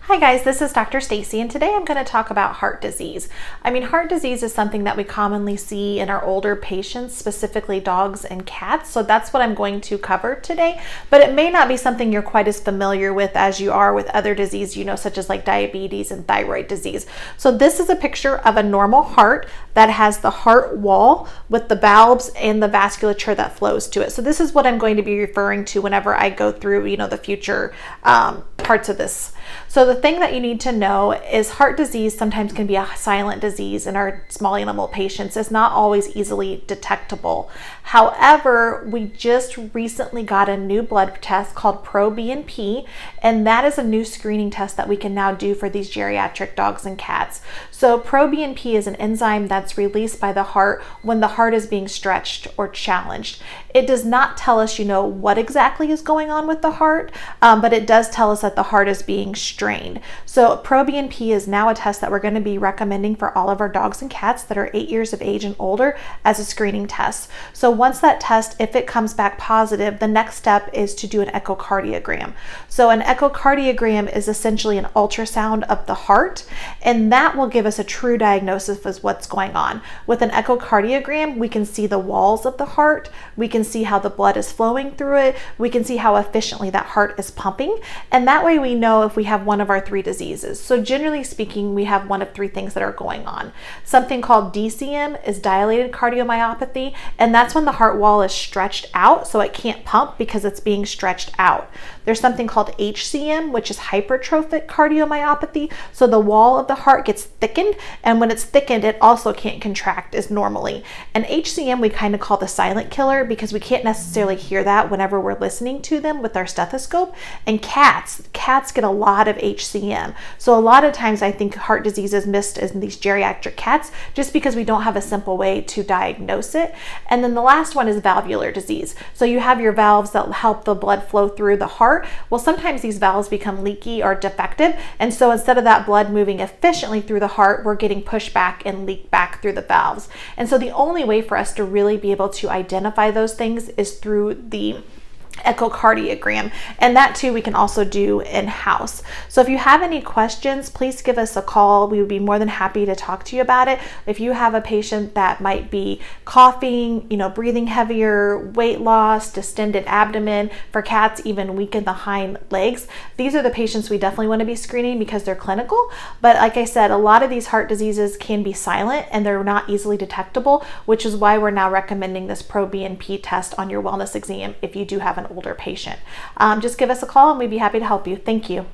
Hi guys, this is Dr. Stacy, and today I'm going to talk about heart disease. Heart disease is something that we commonly see in our older patients, specifically dogs and cats. So that's what I'm going to cover today, but it may not be something you're quite as familiar with as you are with other disease, such as like diabetes and thyroid disease. So this is a picture of a normal heart that has the heart wall with the valves and the vasculature that flows to it. So this is what I'm going to be referring to whenever I go through, the future parts of this. So the thing that you need to know is heart disease sometimes can be a silent disease in our small animal patients. It's not always easily detectable. However, we just recently got a new blood test called Pro-BNP, and that is a new screening test that we can now do for these geriatric dogs and cats. So Pro-BNP is an enzyme that's released by the heart when the heart is being stretched or challenged. It does not tell us, what exactly is going on with the heart, but it does tell us that the heart is being strained. So Pro-BNP is now a test that we're going to be recommending for all of our dogs and cats that are 8 years of age and older as a screening test. So once that test, if it comes back positive, the next step is to do an echocardiogram. So an echocardiogram is essentially an ultrasound of the heart, and that will give us a true diagnosis of what's going on. With an echocardiogram, we can see the walls of the heart, we can see how the blood is flowing through it, we can see how efficiently that heart is pumping, and that way we know if we have one of our three diseases. So generally speaking, we have one of three things that are going on. Something called DCM is dilated cardiomyopathy, and that's when the heart wall is stretched out so it can't pump because it's being stretched out. There's something called HCM, which is hypertrophic cardiomyopathy. So the wall of the heart gets thickened, and when it's thickened, it also can't contract as normally. And HCM we kind of call the silent killer because we can't necessarily hear that whenever we're listening to them with our stethoscope. And cats get a lot of HCM. So a lot of times I think heart disease is missed in these geriatric cats just because we don't have a simple way to diagnose it. And then the last one is valvular disease. So you have your valves that help the blood flow through the heart. Well, sometimes these valves become leaky or defective. And so instead of that blood moving efficiently through the heart, we're getting pushed back and leaked back through the valves. And so the only way for us to really be able to identify those things is through the echocardiogram, and that too we can also do in-house. So if you have any questions, please give us a call. We would be more than happy to talk to you about it. If you have a patient that might be coughing, breathing heavier, weight loss, distended abdomen, for cats even weak in the hind legs, these are the patients we definitely want to be screening because they're clinical. But like I said, a lot of these heart diseases can be silent and they're not easily detectable, which is why we're now recommending this Pro-BNP test on your wellness exam if you do have an older patient. Just give us a call and we'd be happy to help you. Thank you.